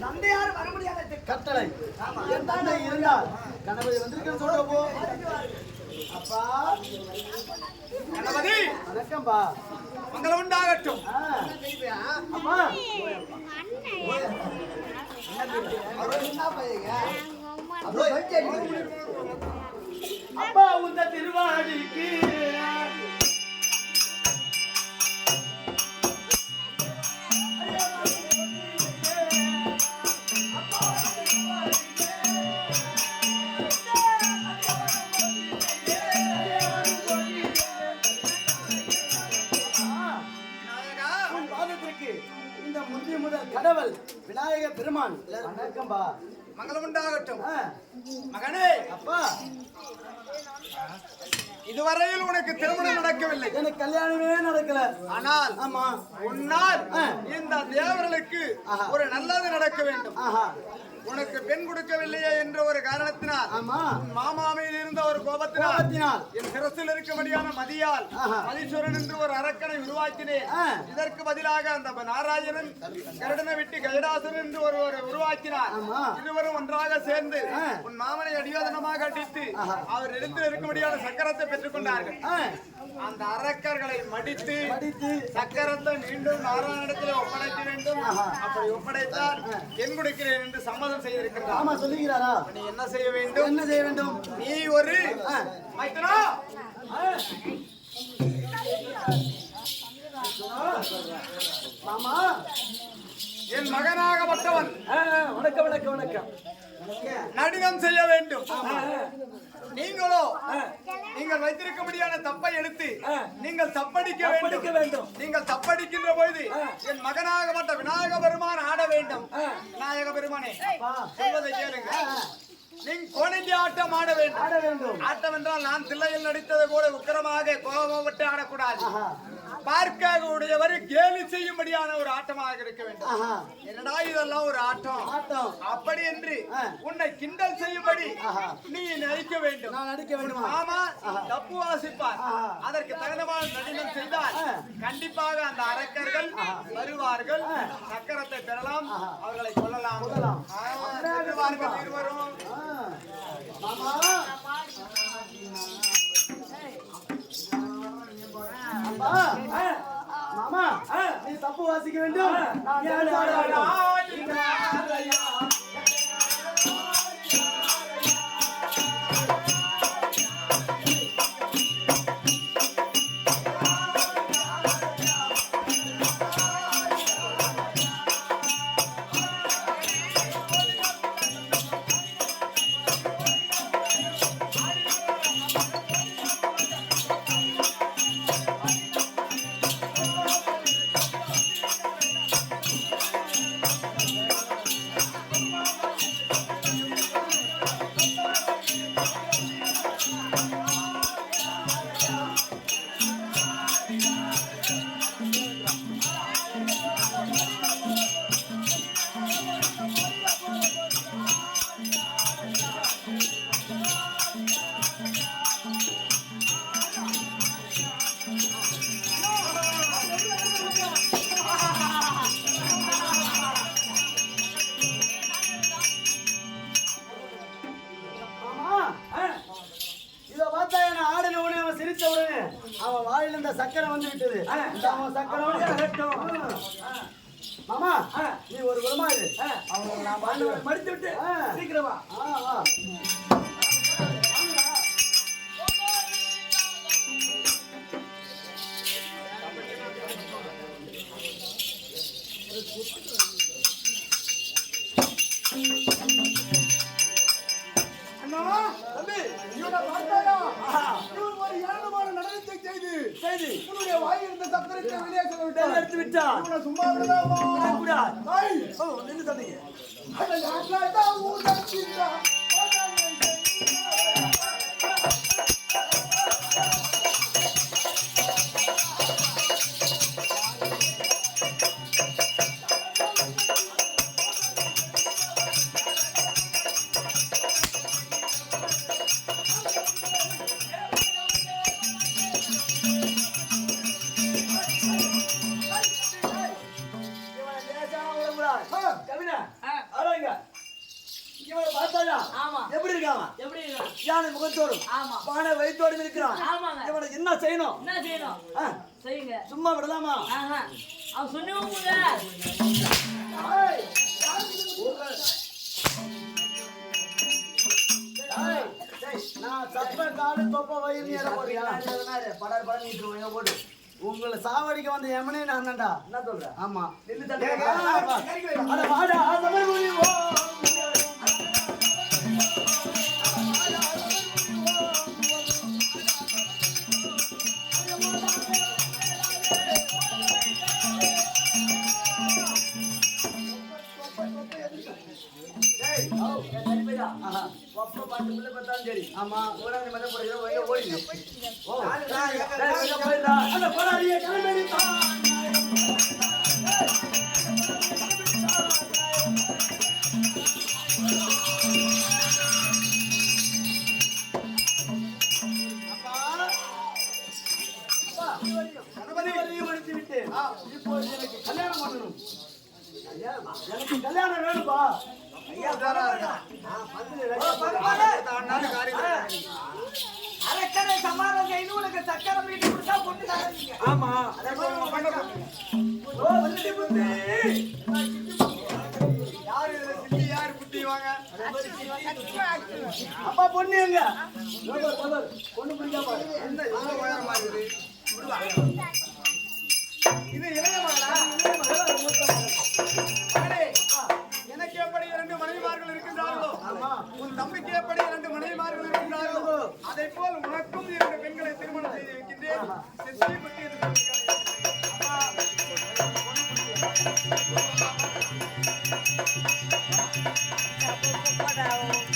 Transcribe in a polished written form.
தந்தையார் வர முடியாத கட்டளை என் தந்தை இருந்தால் கணபதி வந்திருக்கேன்னு சொல்றப்போ அப்பா கணபதி வணக்கம்பா மங்களம் உண்டாகட்டும். அப்பா அப்பா உந்த திருவாடிக்கு இந்த முந்தி முதல் கடவுள் விநாயக பெருமான் வணக்கம்பா மங்களம் உண்டாகட்டும். மகனே, அப்பா இதுவரையில் உனக்கு திருமணம் நடக்கவில்லை. எனக்கு கல்யாணமே நடக்கல. ஆனால் ஆமா உன்னால் இந்த தேவர்களுக்கு ஒரு நல்லது நடக்க வேண்டும். உனக்கு பெண் கொடுக்கவில்லையே என்ற ஒரு காரணத்தினால் மாமாமையில் இருந்த ஒரு கோபத்தினால் என் சிரசில் இருக்கபடியான மதியால் மதீஸ்வரன் என்று ஒரு அரக்கனை உருவாக்கினேன். இதற்கு பதிலாக அந்த நாராயணன் கருடனை விட்டு கைலாசன் என்று ஒருவரை உருவாக்கினார். இருவரும் ஒன்றாக சேர்ந்து உன் மாமனை அடியோதனமாக அடித்து அவர் இடத்தில் இருக்கபடியான சக்கரத்தை பெற்றுக் கொண்டார்கள். அந்த அரக்கர்களை மடித்து சக்கரத்தை மீண்டும் நாராயணத்தில் ஒப்படைக்க வேண்டும். அப்படி ஒப்படைத்தால் பெண் கொடுக்கிறேன் என்று சம்மதம் செய்திருக்கிறார். ஆமா சொல்லுகிறாரா? நீ என்ன செய்ய வேண்டும்? என்ன செய்ய வேண்டும்? நீ ஒரு மைத்ரா மாமா என் மகனாகப்பட்டவன் வணக்கம் வணக்கம் வணக்கம் நடினம் செய்ய வேண்டும். நீங்களோ நீங்கள் வைத்திருக்கபடியான தப்பை எடுத்து நீங்கள் தப்படிக்க வேண்டும். நீங்கள் தப்படிக்கின்ற பொழுது என் மகனாகப்பட்ட விநாயக பெருமான் ஆட வேண்டும். விநாயக பெருமானே சொல்வதை கேளுங்க. நீங்க கோணங்கி ஆட்டம் ஆட வேண்டும். ஆட்டம் என்றால் நான் தில்லையில் நடித்ததை போல உக்கிரமாக கோபப்பட்டு ஆடக்கூடாது. பார்க்க உடையவர் கேலி செய்யும்படியான ஒரு ஆட்டமாக இருக்க வேண்டும். என்னடா இதெல்லாம் ஒரு ஆட்டம் அப்படி என்று உன்னை கிண்டல் செய்யும்படி நீ நடிக்க வேண்டும். ஆமா, தப்பு வாசிப்பார். அதற்கு தகுந்தமான நடினம் செய்தால் கண்டிப்பாக அந்த அரக்கர்கள் வருவார்கள். சக்கரத்தை பெறலாம், அவர்களை கொல்லலாம். இருவரும் மாமா நீ தப்பு வாசிக்க வேண்டும். வாயில் இந்த சக்கரை வந்து விட்டது. சக்கரை மாமா நீ ஒரு குணமா இரு. அவங்க நான் மடித்து விட்டு சீக்கிரமா அண்ணா தம்பி இவனை பார்த்தாயா? இவன் ஒரு ஏளனமான நடனத்தை செய்து உன்னுடைய வாயில் இருந்த சக்கரத்தை வெளியே சொல்ல விட்டான். எடுத்து விட்டா இவனை சும்மா விடலாமா? ஐய், நின்று தந்தீங்க. அட யாராடா ஊர்ல எப்படி இருக்கான்? யானை முகத்தோடும் பானை வயிற்றோடும் இருக்கிறான். இவனை என்ன செய்யணும்? செய்யுங்க. சும்மா விடலாமா? அவன் சொன்னவங்க நான் சப்ப காலு தொப்ப வயிறு போட்டு உங்களை சாவடிக்க வந்த எமனே நான் தான்டா. என்ன சொல்ற? ஆமா சரி ஆமா ஓடாது மத போடுற ஓடி ஓ போயிடா அந்த போடாதீங்க கிளம்பி கல்யாணம் பண்ணணும். எனக்கு கல்யாணம் வேணும்பா. அரக்கரை சமாரம் செய்து உனக்கு சக்கரம் வீட்டு கொடுத்தா பொண்ணு தாங்க. ஆமா யாரு சித்தி யாரு புத்தி வாங்க அப்பா பொண்ணு எங்க பொண்ணு பிடிக்காம என்ன இவ்வளவு உயரமா இருக்குது? இது இளைய மகளா? மகளே, எனக்கு எப்படி 2 மனைவிமார்கள் இருக்கின்றார்களோ உன் தம்பிக்கு எப்படி 2 மனைவிமார்கள் இருக்கின்றார்களோ அதை போல் உனக்கும் 2 பெண்களை திருமணம் செய்து வைக்கின்றேன். சித்தி பற்றி எதுவும் போடாவும்